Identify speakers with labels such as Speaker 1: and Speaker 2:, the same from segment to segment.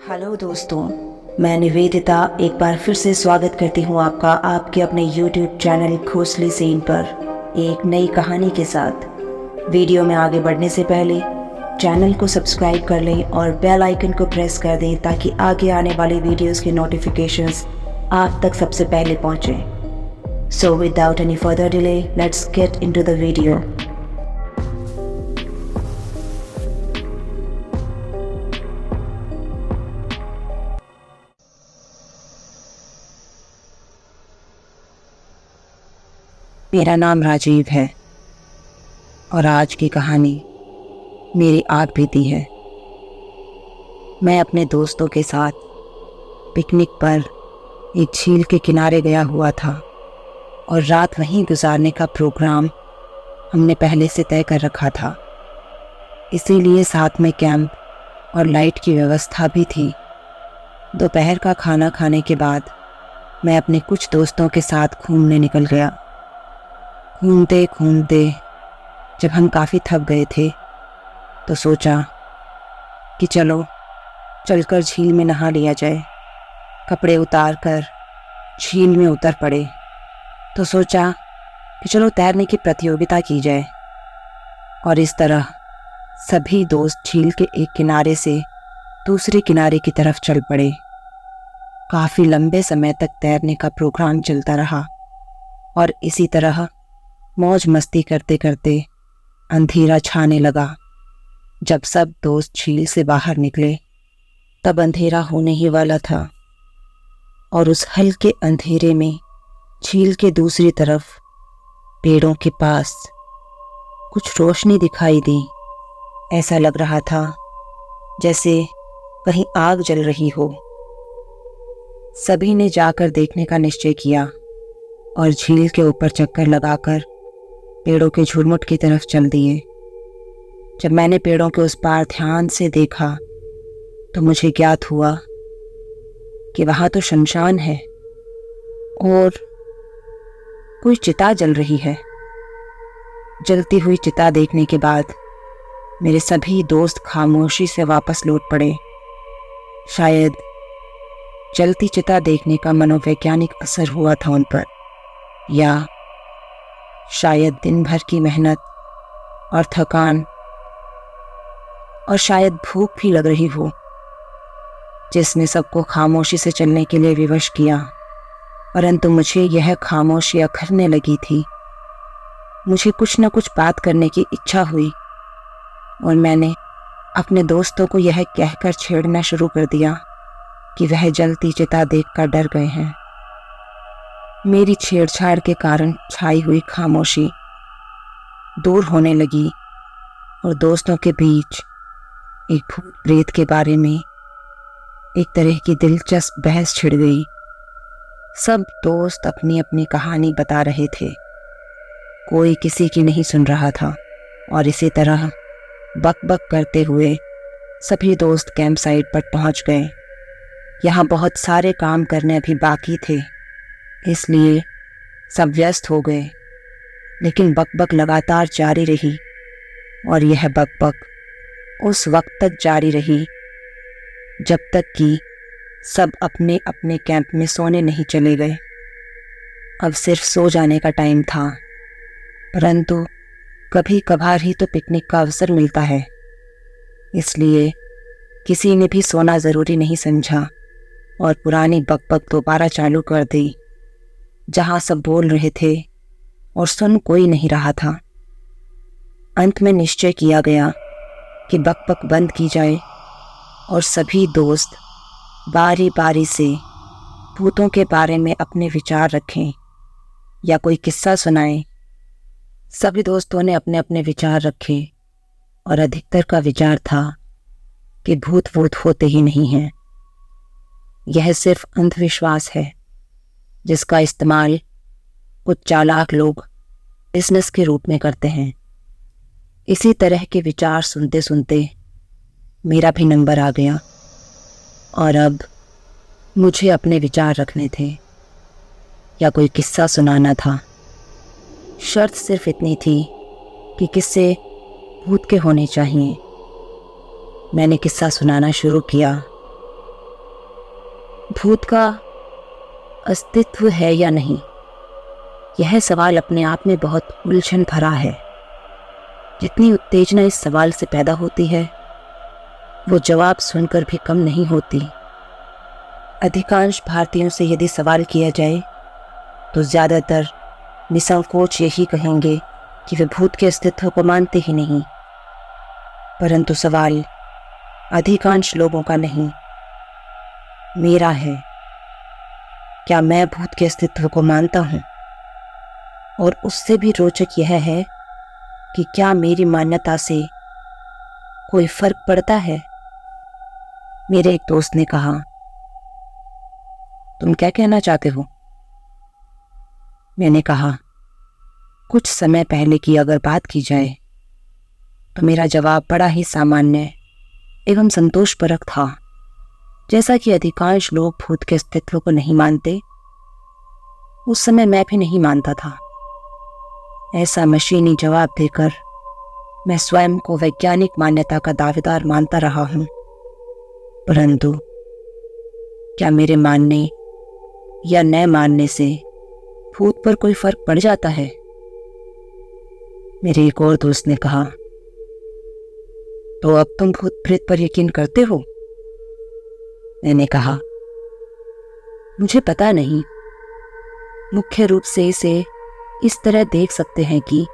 Speaker 1: Hello दोस्तों, मैं निवेदिता एक बार फिर से स्वागत करती हूँ आपका आपके अपने YouTube चैनल घोंसले सीन पर एक नई कहानी के साथ। वीडियो में आगे बढ़ने से पहले चैनल को सब्सक्राइब कर लें और बेल आइकन को प्रेस कर दें ताकि आगे आने वाली वीडियोस के नोटिफिकेशंस आप तक सबसे पहले पहुँचें। So without any further delay, let's get into the video. मेरा नाम राजीव है और आज की कहानी मेरी आग बीती है। मैं अपने दोस्तों के साथ पिकनिक पर एक झील के किनारे गया हुआ था और रात वहीं गुजारने का प्रोग्राम हमने पहले से तय कर रखा था। इसीलिए साथ में कैंप और लाइट की व्यवस्था भी थी। दोपहर का खाना खाने के बाद मैं अपने कुछ दोस्तों के साथ घूमने निकल गया। घूमते घूमते जब हम काफ़ी थक गए थे तो सोचा कि चलकर झील में नहा लिया जाए। कपड़े उतार कर झील में उतर पड़े तो सोचा कि चलो तैरने की प्रतियोगिता की जाए। और इस तरह सभी दोस्त झील के एक किनारे से दूसरे किनारे की तरफ चल पड़े। काफ़ी लंबे समय तक तैरने का प्रोग्राम चलता रहा और इसी तरह मौज मस्ती करते करते अंधेरा छाने लगा। जब सब दोस्त झील से बाहर निकले तब अंधेरा होने ही वाला था और उस हल्के अंधेरे में झील के दूसरी तरफ पेड़ों के पास कुछ रोशनी दिखाई दी। ऐसा लग रहा था जैसे कहीं आग जल रही हो। सभी ने जाकर देखने का निश्चय किया और झील के ऊपर चक्कर लगाकर पेड़ों के झुरमुट की तरफ चल दिए। जब मैंने पेड़ों के उस पार ध्यान से देखा तो मुझे ज्ञात हुआ कि वहाँ तो शमशान है और कोई चिता जल रही है। जलती हुई चिता देखने के बाद मेरे सभी दोस्त खामोशी से वापस लौट पड़े। शायद जलती चिता देखने का मनोवैज्ञानिक असर हुआ था उन पर, या शायद दिन भर की मेहनत और थकान और शायद भूख भी लग रही हो जिसने सबको खामोशी से चलने के लिए विवश किया। परंतु मुझे यह खामोशी अखरने लगी थी। मुझे कुछ न कुछ बात करने की इच्छा हुई और मैंने अपने दोस्तों को यह कहकर छेड़ना शुरू कर दिया कि वह जलती चिता देखकर डर गए हैं। मेरी छेड़छाड़ के कारण छाई हुई खामोशी दूर होने लगी और दोस्तों के बीच एक भूत प्रेत के बारे में एक तरह की दिलचस्प बहस छिड़ गई। सब दोस्त अपनी अपनी कहानी बता रहे थे, कोई किसी की नहीं सुन रहा था और इसी तरह बक बक करते हुए सभी दोस्त कैंप साइट पर पहुंच गए। यहाँ बहुत सारे काम करने अभी बाकी थे, इसलिए सब व्यस्त हो गए। लेकिन बकबक लगातार जारी रही और यह बकबक उस वक्त तक जारी रही जब तक कि सब अपने अपने कैंप में सोने नहीं चले गए। अब सिर्फ सो जाने का टाइम था, परंतु कभी कभार ही तो पिकनिक का अवसर मिलता है, इसलिए किसी ने भी सोना ज़रूरी नहीं समझा और पुरानी बकबक दोबारा चालू कर दी। जहाँ सब बोल रहे थे और सुन कोई नहीं रहा था। अंत में निश्चय किया गया कि बकबक बंद की जाए और सभी दोस्त बारी बारी से भूतों के बारे में अपने विचार रखें या कोई किस्सा सुनाएं। सभी दोस्तों ने अपने अपने विचार रखे और अधिकतर का विचार था कि भूत वूत होते ही नहीं हैं। यह सिर्फ अंधविश्वास है जिसका इस्तेमाल कुछ चालाक लोग बिजनेस के रूप में करते हैं। इसी तरह के विचार सुनते सुनते मेरा भी नंबर आ गया और अब मुझे अपने विचार रखने थे या कोई किस्सा सुनाना था। शर्त सिर्फ इतनी थी कि किस्से भूत के होने चाहिए। मैंने किस्सा सुनाना शुरू किया भूत का अस्तित्व है या नहीं, यह सवाल अपने आप में बहुत उलझन भरा है। जितनी उत्तेजना इस सवाल से पैदा होती है, वो जवाब सुनकर भी कम नहीं होती। अधिकांश भारतीयों से यदि सवाल किया जाए तो ज़्यादातर निसंकोच यही कहेंगे कि वे भूत के अस्तित्व को मानते ही नहीं। परंतु सवाल अधिकांश लोगों का नहीं, मेरा है। क्या मैं भूत के अस्तित्व को मानता हूँ? और उससे भी रोचक यह है कि क्या मेरी मान्यता से कोई फर्क पड़ता है? मेरे एक दोस्त ने कहा, तुम क्या कहना चाहते हो? मैंने कहा, कुछ समय पहले की अगर बात की जाए तो मेरा जवाब बड़ा ही सामान्य एवं संतोषपरक था। जैसा कि अधिकांश लोग भूत के अस्तित्व को नहीं मानते, उस समय मैं भी नहीं मानता था। ऐसा मशीनी जवाब देकर मैं स्वयं को वैज्ञानिक मान्यता का दावेदार मानता रहा हूं। परंतु क्या मेरे मानने या न मानने से भूत पर कोई फर्क पड़ जाता है? मेरे एक और दोस्त ने कहा, तो अब तुम भूत प्रेत पर यकीन करते हो? मैंने कहा, मुझे पता नहीं। मुख्य रूप से इसे इस तरह देख सकते हैं कि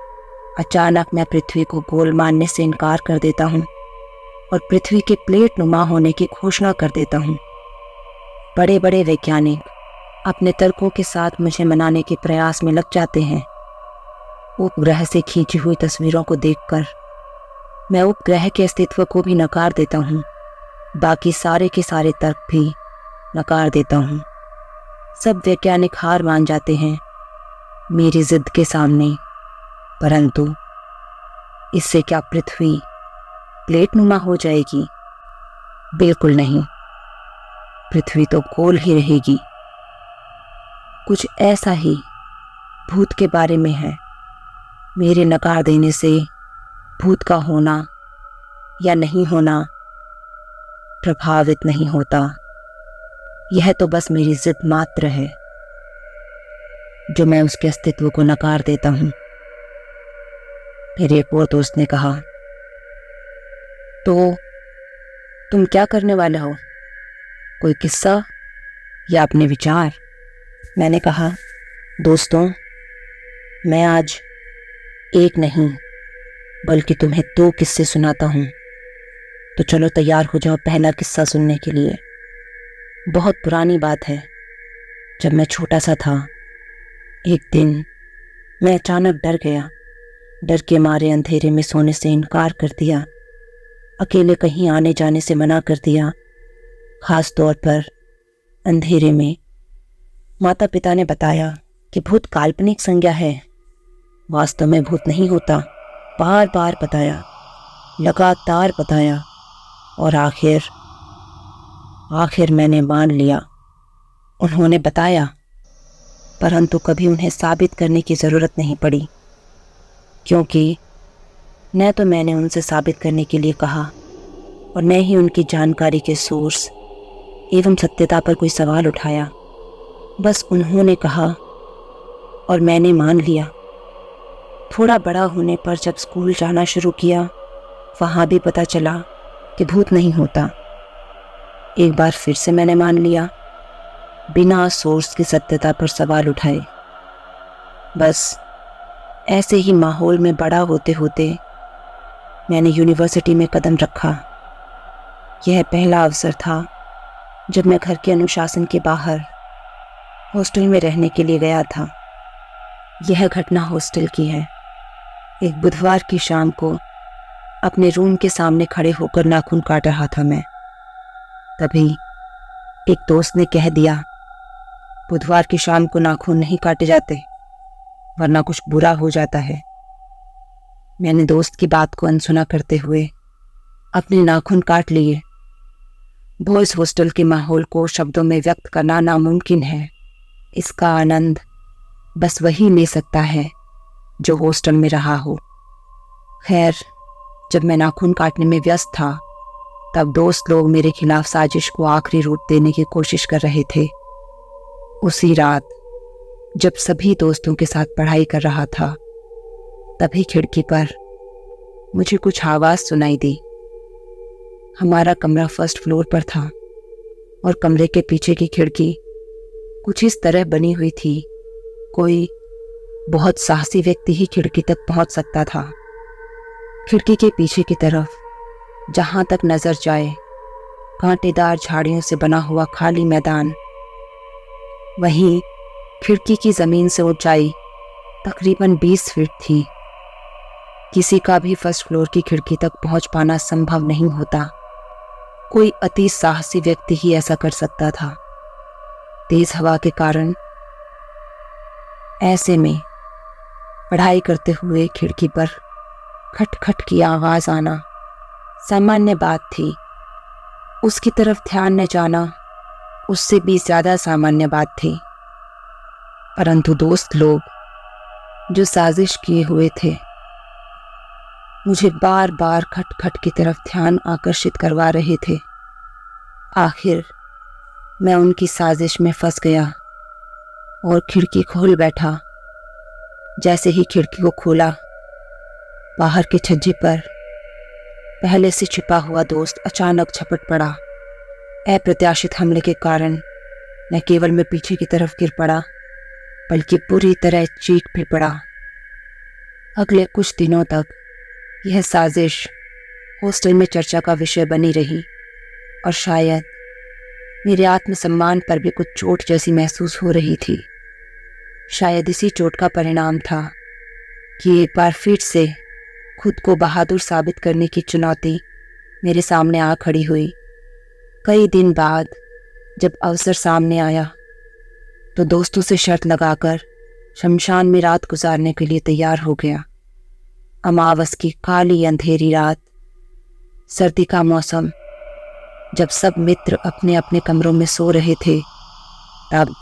Speaker 1: अचानक मैं पृथ्वी को गोल मानने से इनकार कर देता हूँ और पृथ्वी के प्लेट नुमा होने की घोषणा कर देता हूँ। बड़े बड़े वैज्ञानिक अपने तर्कों के साथ मुझे मनाने के प्रयास में लग जाते हैं। उपग्रह से खींची हुई तस्वीरों को देखकर मैं उपग्रह के अस्तित्व को भी नकार देता हूँ। बाकी सारे के सारे तर्क भी नकार देता हूँ। सब वैज्ञानिक हार मान जाते हैं मेरी जिद के सामने। परंतु इससे क्या पृथ्वी प्लेट नुमा हो जाएगी? बिल्कुल नहीं, पृथ्वी तो गोल ही रहेगी। कुछ ऐसा ही भूत के बारे में है। मेरे नकार देने से भूत का होना या नहीं होना प्रभावित नहीं होता। यह तो बस मेरी जिद मात्र है जो मैं उसके अस्तित्व को नकार देता हूँ। मेरे एक और दोस्त ने कहा, तो तुम क्या करने वाले हो? कोई किस्सा या अपने विचार? मैंने कहा, दोस्तों, मैं आज एक नहीं बल्कि तुम्हें 2 किस्से सुनाता हूँ। तो चलो तैयार हो जाओ पहला किस्सा सुनने के लिए। बहुत पुरानी बात है। जब मैं छोटा सा था, एक दिन मैं अचानक डर गया। डर के मारे अंधेरे में सोने से इनकार कर दिया। अकेले कहीं आने जाने से मना कर दिया। खास तौर पर अंधेरे में। माता पिता ने बताया कि भूत काल्पनिक संज्ञा है, वास्तव में भूत नहीं होता। बार बार बताया, लगातार बताया, और आखिर मैंने मान लिया। उन्होंने बताया, परंतु कभी उन्हें साबित करने की ज़रूरत नहीं पड़ी, क्योंकि न तो मैंने उनसे साबित करने के लिए कहा और न ही उनकी जानकारी के सोर्स एवं सत्यता पर कोई सवाल उठाया। बस उन्होंने कहा और मैंने मान लिया। थोड़ा बड़ा होने पर जब स्कूल जाना शुरू किया, वहाँ भी पता चला कि भूत नहीं होता। एक बार फिर से मैंने मान लिया, बिना सोर्स की सत्यता पर सवाल उठाए। बस ऐसे ही माहौल में बड़ा होते होते मैंने यूनिवर्सिटी में कदम रखा। यह पहला अवसर था जब मैं घर के अनुशासन के बाहर हॉस्टल में रहने के लिए गया था। यह घटना हॉस्टल की है। एक बुधवार की शाम को अपने रूम के सामने खड़े होकर नाखून काट रहा था मैं। तभी एक दोस्त ने कह दिया, बुधवार की शाम को नाखून नहीं काटे जाते, वरना कुछ बुरा हो जाता है। मैंने दोस्त की बात को अनसुना करते हुए अपने नाखून काट लिए। बॉयज़ हॉस्टल के माहौल को शब्दों में व्यक्त करना नामुमकिन है। इसका आनंद बस वही ले सकता है जो हॉस्टल में रहा हो। खैर, जब मैं नाखून काटने में व्यस्त था, तब दोस्त लोग मेरे खिलाफ साजिश को आखिरी रूप देने की कोशिश कर रहे थे। उसी रात जब सभी दोस्तों के साथ पढ़ाई कर रहा था, तभी खिड़की पर मुझे कुछ आवाज़ सुनाई दी। हमारा कमरा फर्स्ट फ्लोर पर था और कमरे के पीछे की खिड़की कुछ इस तरह बनी हुई थी, कोई बहुत साहसी व्यक्ति ही खिड़की तक पहुंच सकता था। खिड़की के पीछे की तरफ जहां तक नजर जाए कांटेदार झाड़ियों से बना हुआ खाली मैदान। वहीं खिड़की की जमीन से ऊंचाई तकरीबन 20 फीट थी। किसी का भी फर्स्ट फ्लोर की खिड़की तक पहुंच पाना संभव नहीं होता। कोई अति साहसी व्यक्ति ही ऐसा कर सकता था। तेज हवा के कारण ऐसे में पढ़ाई करते हुए खिड़की पर खटखट की आवाज आना सामान्य बात थी। उसकी तरफ ध्यान न जाना उससे भी ज्यादा सामान्य बात थी। परंतु दोस्त लोग जो साजिश किए हुए थे, मुझे बार बार खटखट की तरफ ध्यान आकर्षित करवा रहे थे। आखिर मैं उनकी साजिश में फंस गया और खिड़की खोल बैठा। जैसे ही खिड़की को खोला, बाहर के छज्जे पर पहले से छिपा हुआ दोस्त अचानक झपट पड़ा। अप्रत्याशित हमले के कारण न केवल मैं पीछे की तरफ गिर पड़ा, बल्कि पूरी तरह चीख भी पड़ा। अगले कुछ दिनों तक यह साजिश हॉस्टल में चर्चा का विषय बनी रही और शायद मेरे आत्मसम्मान पर भी कुछ चोट जैसी महसूस हो रही थी। शायद इसी चोट का परिणाम था कि एक बार फिर से खुद को बहादुर साबित करने की चुनौती मेरे सामने आ खड़ी हुई। कई दिन बाद जब अवसर सामने आया तो दोस्तों से शर्त लगाकर शमशान में रात गुजारने के लिए तैयार हो गया। अमावस की काली अंधेरी रात, सर्दी का मौसम, जब सब मित्र अपने अपने कमरों में सो रहे थे, तब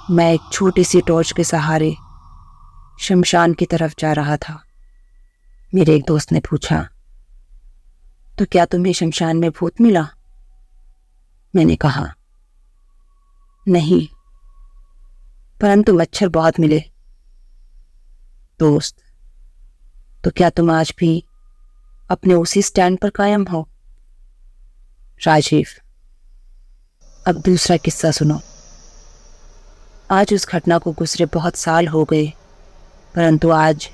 Speaker 1: मैं एक छोटी सी टॉर्च के सहारे शमशान की तरफ जा रहा था। मेरे एक दोस्त ने पूछा, तो क्या तुम्हें शमशान में भूत मिला? मैंने कहा, नहीं, परंतु मच्छर बहुत मिले। दोस्त, तो क्या तुम आज भी अपने उसी स्टैंड पर कायम हो? राजीव, अब दूसरा किस्सा सुनो। आज उस घटना को गुजरे बहुत साल हो गए, परंतु आज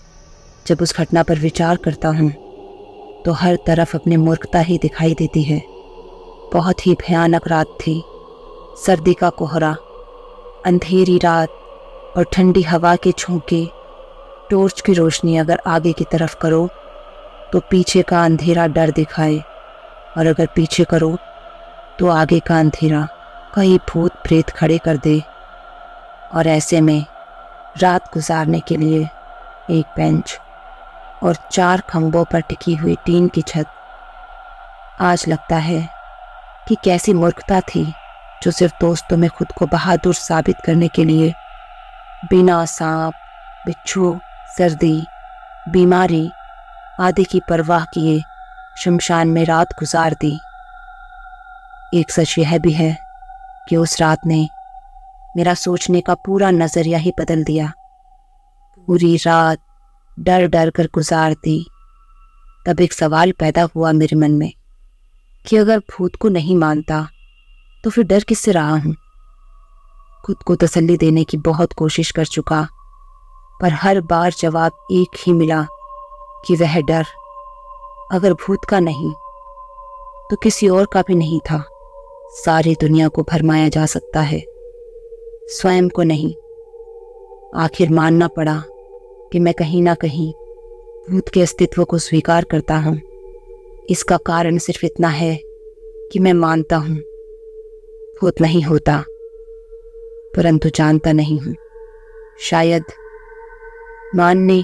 Speaker 1: जब उस घटना पर विचार करता हूँ तो हर तरफ अपनी मूर्खता ही दिखाई देती है। बहुत ही भयानक रात थी। सर्दी का कोहरा, अंधेरी रात और ठंडी हवा के झोंके। टॉर्च की रोशनी अगर आगे की तरफ करो तो पीछे का अंधेरा डर दिखाए, और अगर पीछे करो तो आगे का अंधेरा कई भूत प्रेत खड़े कर दे। और ऐसे में रात गुजारने के लिए एक बेंच और 4 खंभों पर टिकी हुई टीन की छत। आज लगता है कि कैसी मूर्खता थी जो सिर्फ दोस्तों में खुद को बहादुर साबित करने के लिए बिना सांप, बिच्छू, सर्दी, बीमारी आदि की परवाह किए शमशान में रात गुजार दी। एक सच यह भी है कि उस रात ने मेरा सोचने का पूरा नजरिया ही बदल दिया। पूरी रात डर डर कर गुजार दी। तब एक सवाल पैदा हुआ मेरे मन में कि अगर भूत को नहीं मानता तो फिर डर किससे रहा हूं? खुद को तसल्ली देने की बहुत कोशिश कर चुका, पर हर बार जवाब एक ही मिला कि वह डर अगर भूत का नहीं तो किसी और का भी नहीं था। सारी दुनिया को भरमाया जा सकता है, स्वयं को नहीं। आखिर मानना पड़ा कि मैं कहीं ना कहीं भूत के अस्तित्व को स्वीकार करता हूँ। इसका कारण सिर्फ इतना है कि मैं मानता हूँ भूत नहीं होता, परंतु जानता नहीं हूँ। शायद मानने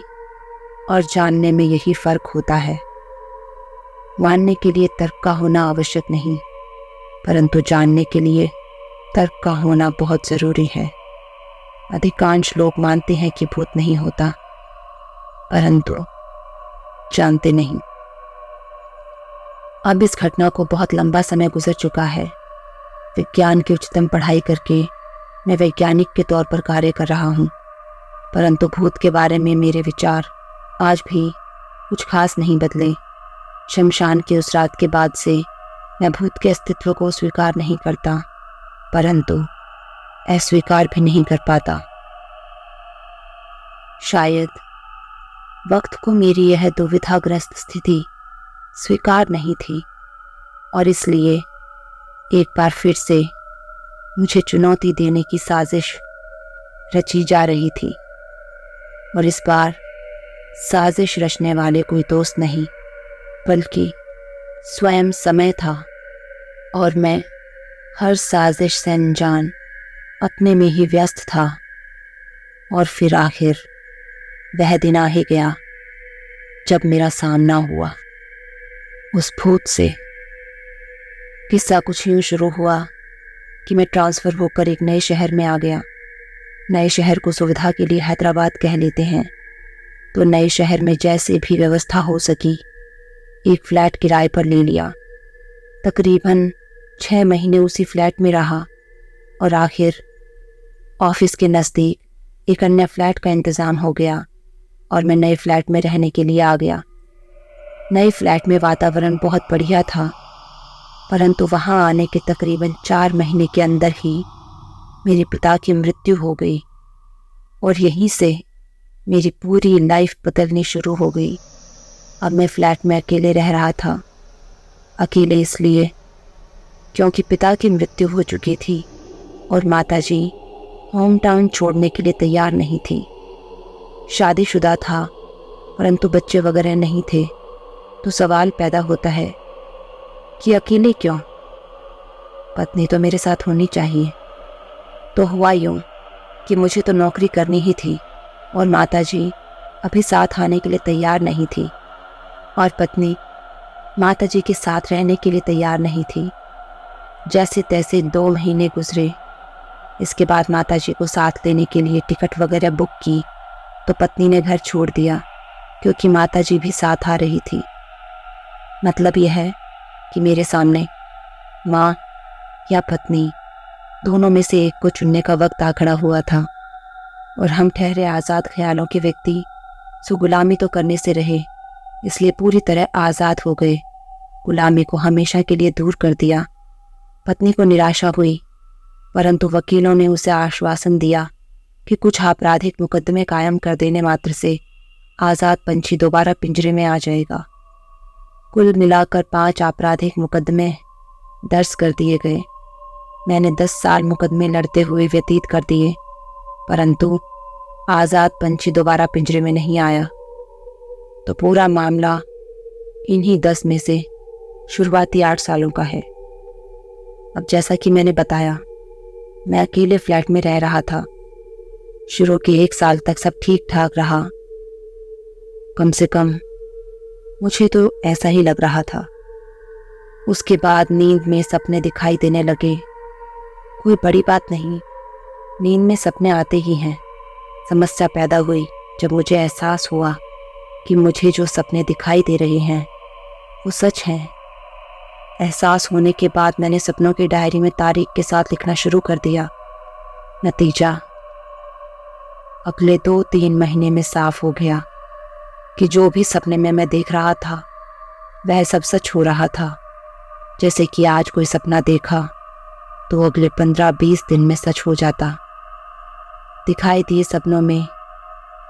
Speaker 1: और जानने में यही फर्क होता है। मानने के लिए तर्क का होना आवश्यक नहीं, परंतु जानने के लिए तर्क का होना बहुत ज़रूरी है। अधिकांश लोग मानते हैं कि भूत नहीं होता, परंतु जानते नहीं। अब इस घटना को बहुत लंबा समय गुजर चुका है। विज्ञान की उच्चतम पढ़ाई करके मैं वैज्ञानिक के तौर पर कार्य कर रहा हूँ, परंतु भूत के बारे में मेरे विचार आज भी कुछ खास नहीं बदले। शमशान की उस रात के बाद से मैं भूत के अस्तित्व को स्वीकार नहीं करता, परंतु अस्वीकार भी नहीं कर पाता। शायद वक्त को मेरी यह दुविधाग्रस्त स्थिति स्वीकार नहीं थी और इसलिए एक बार फिर से मुझे चुनौती देने की साजिश रची जा रही थी। और इस बार साजिश रचने वाले कोई दोस्त नहीं, बल्कि स्वयं समय था और मैं हर साजिश से अनजान अपने में ही व्यस्त था। और फिर आखिर वह दिन आ ही गया जब मेरा सामना हुआ उस भूत से। किस्सा कुछ यूं शुरू हुआ कि मैं ट्रांसफ़र होकर एक नए शहर में आ गया। नए शहर को सुविधा के लिए हैदराबाद कह लेते हैं, तो नए शहर में जैसे भी व्यवस्था हो सकी एक फ्लैट किराए पर ले लिया। तकरीबन 6 महीने उसी फ्लैट में रहा और आखिर ऑफिस के नज़दीक एक अन्य फ्लैट का इंतज़ाम हो गया और मैं नए फ्लैट में रहने के लिए आ गया। नए फ्लैट में वातावरण बहुत बढ़िया था, परंतु वहाँ आने के तकरीबन 4 महीने के अंदर ही मेरे पिता की मृत्यु हो गई और यहीं से मेरी पूरी लाइफ बदलनी शुरू हो गई। अब मैं फ्लैट में अकेले रह रहा था। अकेले इसलिए क्योंकि पिता की मृत्यु हो चुकी थी और माताजी होम टाउन छोड़ने के लिए तैयार नहीं थी। शादीशुदा था परंतु बच्चे वगैरह नहीं थे, तो सवाल पैदा होता है कि अकेले क्यों? पत्नी तो मेरे साथ होनी चाहिए। तो हुआ यूँ कि मुझे तो नौकरी करनी ही थी और माताजी अभी साथ आने के लिए तैयार नहीं थी और पत्नी माताजी के साथ रहने के लिए तैयार नहीं थी। जैसे तैसे 2 महीने गुजरे। इसके बाद माताजी को साथ लेने के लिए टिकट वगैरह बुक की तो पत्नी ने घर छोड़ दिया क्योंकि माताजी भी साथ आ रही थी। मतलब यह है कि मेरे सामने माँ या पत्नी दोनों में से एक को चुनने का वक्त आ खड़ा हुआ था और हम ठहरे आज़ाद ख्यालों के व्यक्ति सो गुलामी तो करने से रहे, इसलिए पूरी तरह आज़ाद हो गए। गुलामी को हमेशा के लिए दूर कर दिया। पत्नी को निराशा हुई, परंतु वकीलों ने उसे आश्वासन दिया कि कुछ आपराधिक मुकदमे कायम कर देने मात्र से आज़ाद पंछी दोबारा पिंजरे में आ जाएगा। कुल मिलाकर 5 आपराधिक मुकदमे दर्ज कर दिए गए। मैंने 10 साल मुकदमे लड़ते हुए व्यतीत कर दिए, परंतु आज़ाद पंछी दोबारा पिंजरे में नहीं आया। तो पूरा मामला इन्हीं 10 में से शुरुआती 8 सालों का है। अब जैसा कि मैंने बताया, मैं अकेले फ्लैट में रह रहा था। शुरू के 1 साल तक सब ठीक ठाक रहा, कम से कम मुझे तो ऐसा ही लग रहा था। उसके बाद नींद में सपने दिखाई देने लगे। कोई बड़ी बात नहीं, नींद में सपने आते ही हैं। समस्या पैदा हुई जब मुझे एहसास हुआ कि मुझे जो सपने दिखाई दे रहे हैं वो सच हैं। एहसास होने के बाद मैंने सपनों की डायरी में तारीख के साथ लिखना शुरू कर दिया। नतीजा अगले 2-3 महीने में साफ हो गया कि जो भी सपने में मैं देख रहा था वह सब सच हो रहा था। जैसे कि आज कोई सपना देखा तो अगले 15-20 दिन में सच हो जाता। दिखाई दिए सपनों में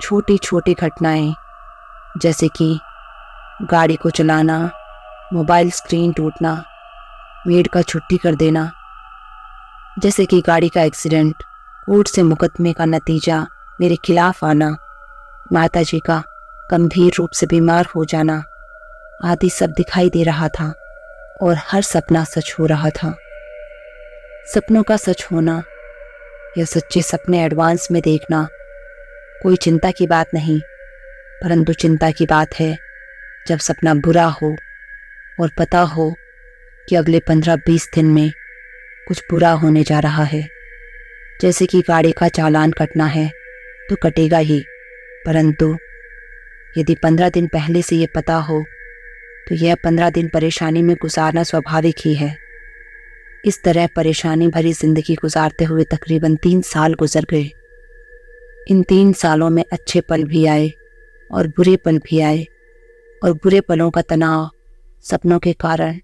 Speaker 1: छोटी छोटी घटनाएं, जैसे कि गाड़ी को चलाना, मोबाइल स्क्रीन टूटना, मेड का छुट्टी कर देना, जैसे कि गाड़ी का एक्सीडेंट, कोर्ट से मुकदमे का नतीजा मेरे खिलाफ आना, माताजी का गंभीर रूप से बीमार हो जाना आदि सब दिखाई दे रहा था और हर सपना सच हो रहा था। सपनों का सच होना या सच्चे सपने एडवांस में देखना कोई चिंता की बात नहीं, परंतु चिंता की बात है जब सपना बुरा हो और पता हो कि अगले 15-20 दिन में कुछ बुरा होने जा रहा है। जैसे कि गाड़ी का चालान कटना है तो कटेगा ही, परंतु यदि 15 दिन पहले से ये पता हो तो यह 15 दिन परेशानी में गुजारना स्वाभाविक ही है। इस तरह परेशानी भरी जिंदगी गुजारते हुए तकरीबन 3 साल गुजर गए। इन 3 सालों में अच्छे पल भी आए और बुरे पल भी आए, और बुरे पलों का तनाव सपनों के कारण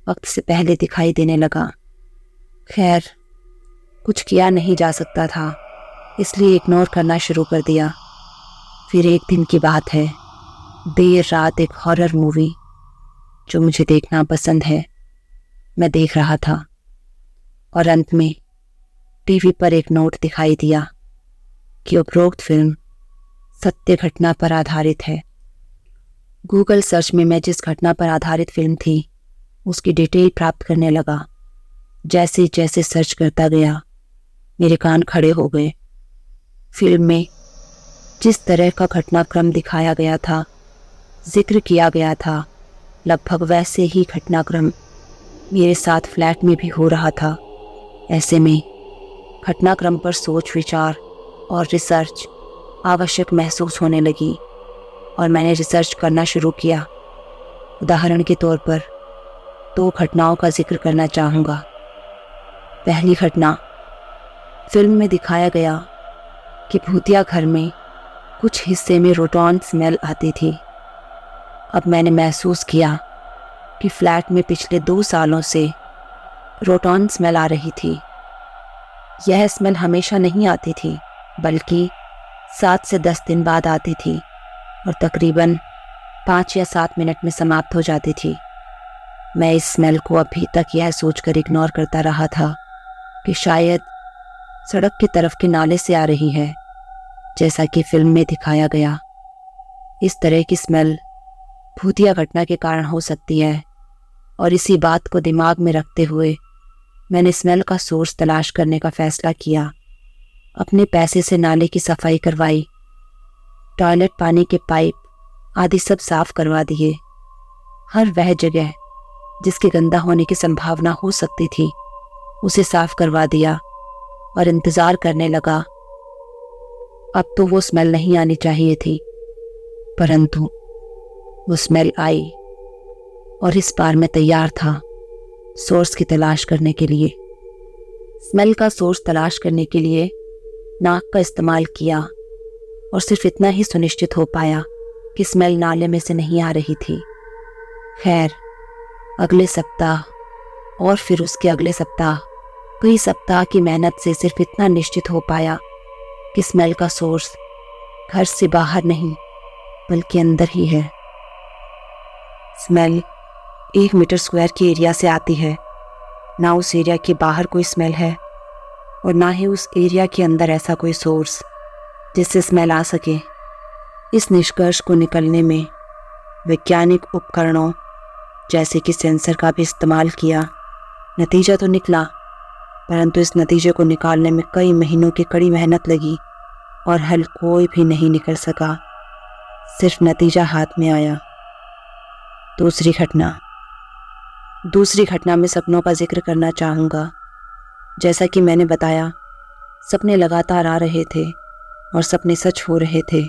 Speaker 1: वक्त से पहले दिखाई देने लगा। खैर, कुछ किया नहीं जा सकता था, इसलिए इग्नोर करना शुरू कर दिया। फिर एक दिन की बात है, देर रात एक हॉरर मूवी जो मुझे देखना पसंद है मैं देख रहा था, और अंत में टीवी पर एक नोट दिखाई दिया कि उपरोक्त फिल्म सत्य घटना पर आधारित है। गूगल सर्च में मैं जिस घटना पर आधारित फिल्म थी उसकी डिटेल प्राप्त करने लगा। जैसे जैसे सर्च करता गया मेरे कान खड़े हो गए। फिल्म में जिस तरह का घटनाक्रम दिखाया गया था, जिक्र किया गया था, लगभग वैसे ही घटनाक्रम मेरे साथ फ्लैट में भी हो रहा था। ऐसे में घटनाक्रम पर सोच विचार और रिसर्च आवश्यक महसूस होने लगी और मैंने रिसर्च करना शुरू किया। उदाहरण के तौर पर 2 घटनाओं का जिक्र करना चाहूँगा। पहली घटना, फिल्म में दिखाया गया कि भूतिया घर में कुछ हिस्से में रोटॉन स्मेल आती थी। अब मैंने महसूस किया कि फ्लैट में पिछले 2 सालों से रोटॉन स्मेल आ रही थी। यह स्मेल हमेशा नहीं आती थी, बल्कि 7 से 10 दिन बाद आती थी और तकरीबन 5 या 7 मिनट में समाप्त हो जाती थी। मैं इस स्मेल को अभी तक यह सोचकर इग्नोर करता रहा था कि शायद सड़क की तरफ के नाले से आ रही है, जैसा कि फिल्म में दिखाया गया। इस तरह की स्मेल भूतिया घटना के कारण हो सकती है, और इसी बात को दिमाग में रखते हुए मैंने स्मेल का सोर्स तलाश करने का फैसला किया। अपने पैसे से नाले की सफाई करवाई, टॉयलेट पानी के पाइप आदि सब साफ करवा दिए। हर वह जगह जिसके गंदा होने की संभावना हो सकती थी उसे साफ करवा दिया और इंतज़ार करने लगा। अब तो वो स्मेल नहीं आनी चाहिए थी, परंतु वो स्मेल आई, और इस बार मैं तैयार था सोर्स की तलाश करने के लिए। स्मेल का सोर्स तलाश करने के लिए नाक का इस्तेमाल किया और सिर्फ इतना ही सुनिश्चित हो पाया कि स्मेल नाले में से नहीं आ रही थी। खैर, अगले सप्ताह और फिर उसके अगले सप्ताह, कई सप्ताह की मेहनत से सिर्फ इतना निश्चित हो पाया कि स्मेल का सोर्स घर से बाहर नहीं बल्कि अंदर ही है। स्मेल 1 मीटर स्क्वायर के एरिया से आती है। ना उस एरिया के बाहर कोई स्मेल है और ना ही उस एरिया के अंदर ऐसा कोई सोर्स जिससे स्मेल आ सके। इस निष्कर्ष को निकलने में वैज्ञानिक उपकरणों जैसे कि सेंसर का भी इस्तेमाल किया। नतीजा तो निकला, परंतु इस नतीजे को निकालने में कई महीनों की कड़ी मेहनत लगी और हल कोई भी नहीं निकल सका। सिर्फ नतीजा हाथ में आया। दूसरी घटना में सपनों का जिक्र करना चाहूँगा। जैसा कि मैंने बताया, सपने लगातार आ रहे थे और सपने सच हो रहे थे।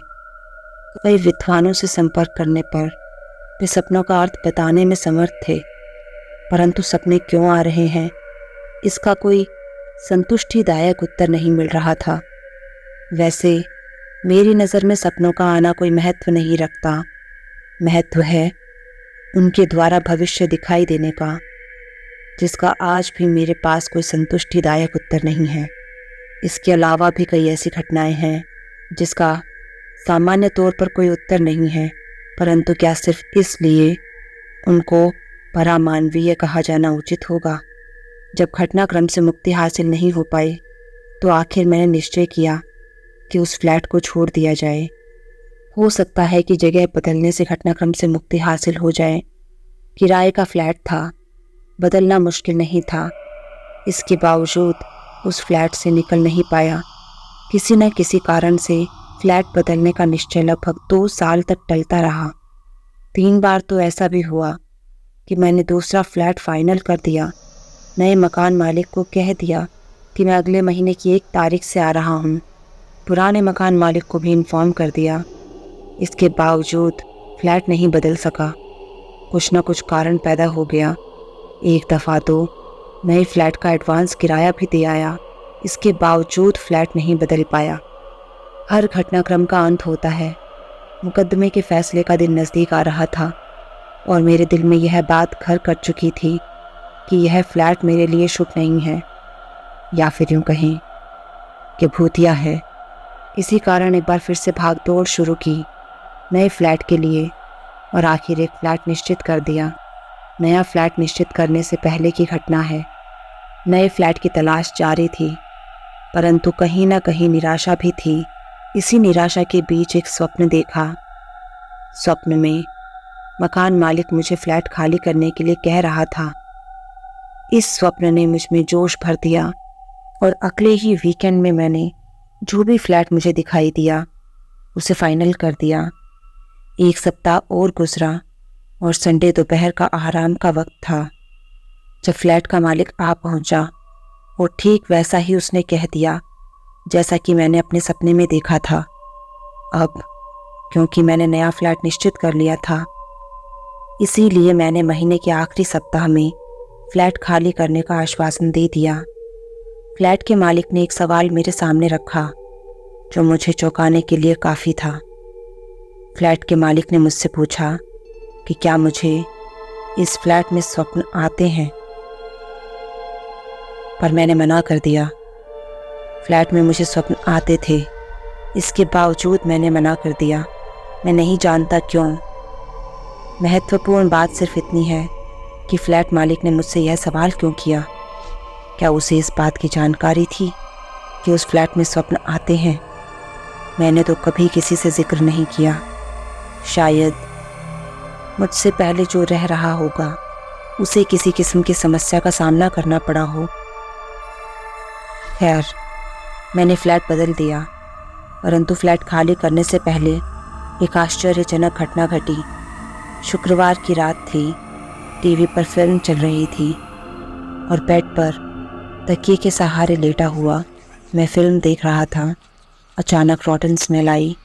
Speaker 1: कई विद्वानों से संपर्क करने पर वे सपनों का अर्थ बताने में समर्थ थे, परंतु सपने क्यों आ रहे हैं इसका कोई संतुष्टिदायक उत्तर नहीं मिल रहा था। वैसे मेरी नज़र में सपनों का आना कोई महत्व नहीं रखता। महत्व है उनके द्वारा भविष्य दिखाई देने का, जिसका आज भी मेरे पास कोई संतुष्टिदायक उत्तर नहीं है। इसके अलावा भी कई ऐसी घटनाएं हैं जिसका सामान्य तौर पर कोई उत्तर नहीं है, परंतु क्या सिर्फ इसलिए उनको परामानवीय कहा जाना उचित होगा? जब घटनाक्रम से मुक्ति हासिल नहीं हो पाई तो आखिर मैंने निश्चय किया कि उस फ्लैट को छोड़ दिया जाए। हो सकता है कि जगह बदलने से घटनाक्रम से मुक्ति हासिल हो जाए। किराए का फ्लैट था, बदलना मुश्किल नहीं था। इसके बावजूद उस फ्लैट से निकल नहीं पाया। किसी न किसी कारण से फ्लैट बदलने का निश्चय लगभग 2 साल तक टलता रहा। 3 बार तो ऐसा भी हुआ कि मैंने दूसरा फ्लैट फाइनल कर दिया। नए मकान मालिक को कह दिया कि मैं अगले महीने की 1 तारीख से आ रहा हूँ। पुराने मकान मालिक को भी इन्फॉर्म कर दिया। इसके बावजूद फ्लैट नहीं बदल सका। कुछ ना कुछ कारण पैदा हो गया। एक दफ़ा तो नए फ्लैट का एडवांस किराया भी दे आया, इसके बावजूद फ्लैट नहीं बदल पाया। हर घटनाक्रम का अंत होता है। मुकदमे के फैसले का दिन नज़दीक आ रहा था और मेरे दिल में यह बात घर कर चुकी थी कि यह फ्लैट मेरे लिए शुभ नहीं है, या फिर यूँ कहें कि भूतिया है। इसी कारण एक बार फिर से भाग दौड़ शुरू की नए फ्लैट के लिए और आखिर एक फ्लैट निश्चित कर दिया। नया फ्लैट निश्चित करने से पहले की घटना है। नए फ्लैट की तलाश जारी थी, परंतु कहीं ना कहीं निराशा भी थी। इसी निराशा के बीच एक स्वप्न देखा। स्वप्न में मकान मालिक मुझे फ्लैट खाली करने के लिए कह रहा था। इस स्वप्न ने मुझ में जोश भर दिया और अगले ही वीकेंड में मैंने जो भी फ्लैट मुझे दिखाई दिया उसे फाइनल कर दिया। एक सप्ताह और गुजरा और संडे दोपहर का आराम का वक्त था जब फ्लैट का मालिक आ पहुंचा और ठीक वैसा ही उसने कह दिया जैसा कि मैंने अपने सपने में देखा था। अब क्योंकि मैंने नया फ्लैट निश्चित कर लिया था, इसीलिए मैंने महीने के आखिरी सप्ताह में फ्लैट खाली करने का आश्वासन दे दिया। फ्लैट के मालिक ने एक सवाल मेरे सामने रखा जो मुझे चौंकाने के लिए काफ़ी था। फ्लैट के मालिक ने मुझसे पूछा कि क्या मुझे इस फ्लैट में स्वप्न आते हैं, पर मैंने मना कर दिया। फ्लैट में मुझे स्वप्न आते थे, इसके बावजूद मैंने मना कर दिया। मैं नहीं जानता क्यों। महत्वपूर्ण बात सिर्फ इतनी है कि फ्लैट मालिक ने मुझसे यह सवाल क्यों किया। क्या उसे इस बात की जानकारी थी कि उस फ्लैट में स्वप्न आते हैं? मैंने तो कभी किसी से जिक्र नहीं किया। शायद मुझसे पहले जो रह रहा होगा उसे किसी किस्म की समस्या का सामना करना पड़ा हो। खैर, मैंने फ्लैट बदल दिया, परंतु फ्लैट खाली करने से पहले एक आश्चर्यजनक घटना घटी। शुक्रवार की रात थी। टीवी पर फिल्म चल रही थी और बेड पर तकिए के सहारे लेटा हुआ मैं फिल्म देख रहा था। अचानक रॉटन स्मेल आई।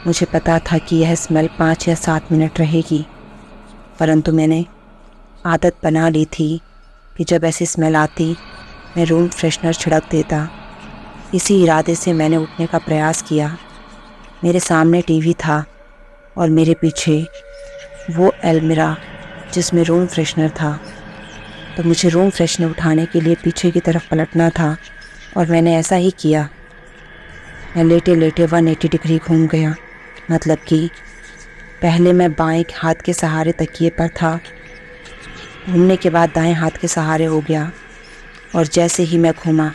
Speaker 1: मुझे पता था कि यह स्मेल 5 या 7 मिनट रहेगी, परंतु मैंने आदत बना ली थी कि जब ऐसी स्मेल आती मैं रूम फ्रेशनर छिड़क देता। इसी इरादे से मैंने उठने का प्रयास किया। मेरे सामने टीवी था और मेरे पीछे वो अलमीरा जिसमें रूम फ्रेशनर था, तो मुझे रूम फ्रेशनर उठाने के लिए पीछे की तरफ पलटना था और मैंने ऐसा ही किया। मैं लेटे लेटे 180 डिग्री घूम गया। मतलब कि पहले मैं बाएं हाथ के सहारे तकिए पर था, घूमने के बाद दाएं हाथ के सहारे हो गया और जैसे ही मैं घूमा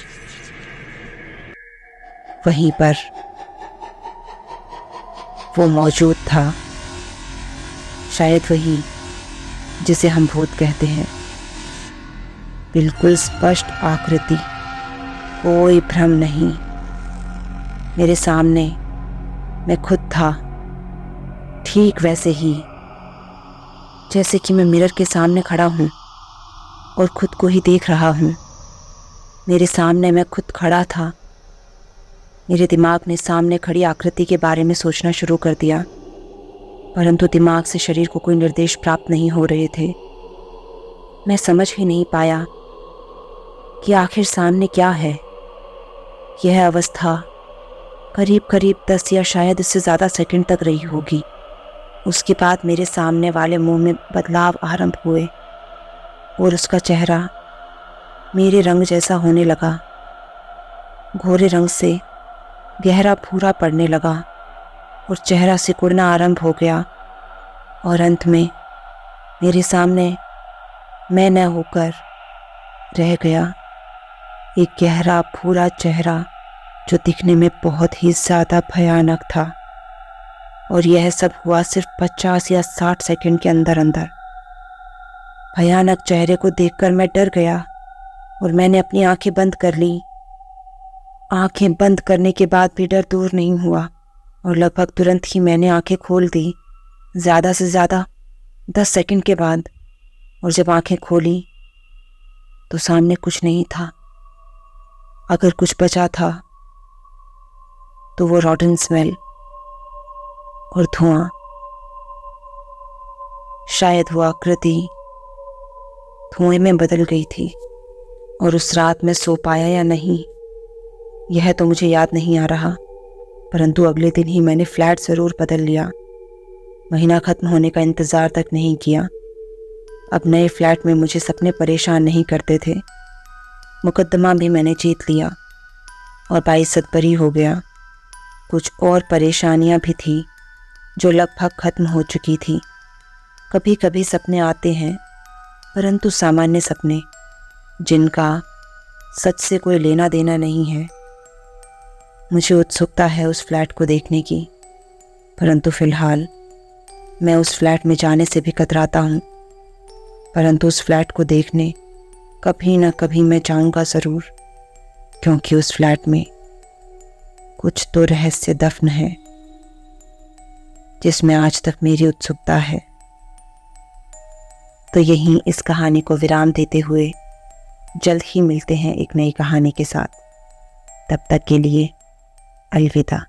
Speaker 1: वहीं पर वो मौजूद था। शायद वही जिसे हम भूत कहते हैं। बिल्कुल स्पष्ट आकृति, कोई भ्रम नहीं। मेरे सामने मैं खुद था, ठीक वैसे ही जैसे कि मैं मिरर के सामने खड़ा हूँ और खुद को ही देख रहा हूँ। मेरे सामने मैं खुद खड़ा था। मेरे दिमाग ने सामने खड़ी आकृति के बारे में सोचना शुरू कर दिया, परंतु दिमाग से शरीर को कोई निर्देश प्राप्त नहीं हो रहे थे। मैं समझ ही नहीं पाया कि आखिर सामने क्या है। यह अवस्था करीब करीब 10 या शायद इससे ज़्यादा सेकंड तक रही होगी। उसके बाद मेरे सामने वाले मुंह में बदलाव आरंभ हुए और उसका चेहरा मेरे रंग जैसा होने लगा। गोरे रंग से गहरा भूरा पड़ने लगा और चेहरा सिकुड़ना आरंभ हो गया और अंत में मेरे सामने मैं न होकर रह गया एक गहरा भूरा चेहरा जो दिखने में बहुत ही ज़्यादा भयानक था। और यह सब हुआ सिर्फ 50 या 60 सेकंड के अंदर अंदर। भयानक चेहरे को देखकर मैं डर गया और मैंने अपनी आंखें बंद कर ली। आंखें बंद करने के बाद भी डर दूर नहीं हुआ और लगभग तुरंत ही मैंने आंखें खोल दी, ज़्यादा से ज़्यादा 10 सेकंड के बाद। और जब आंखें खोली तो सामने कुछ नहीं था। अगर कुछ बचा था तो वो रॉटन स्मेल और धुआं। शायद वो आकृति धुएं में बदल गई थी और उस रात में सो पाया या नहीं यह तो मुझे याद नहीं आ रहा, परंतु अगले दिन ही मैंने फ्लैट ज़रूर बदल लिया। महीना ख़त्म होने का इंतज़ार तक नहीं किया। अब नए फ्लैट में मुझे सपने परेशान नहीं करते थे। मुकद्दमा भी मैंने जीत लिया और बाइज्जत बरी हो गया। कुछ और परेशानियां भी थी जो लगभग ख़त्म हो चुकी थी। कभी कभी सपने आते हैं, परंतु सामान्य सपने जिनका सच से कोई लेना देना नहीं है। मुझे उत्सुकता है उस फ्लैट को देखने की, परंतु फ़िलहाल मैं उस फ्लैट में जाने से भी कतराता हूँ। परंतु उस फ्लैट को देखने कभी न कभी मैं जाऊँगा ज़रूर, क्योंकि उस फ्लैट में कुछ तो रहस्य दफन है जिसमें आज तक मेरी उत्सुकता है। तो यहीं इस कहानी को विराम देते हुए जल्द ही मिलते हैं एक नई कहानी के साथ। तब तक के लिए अलविदा।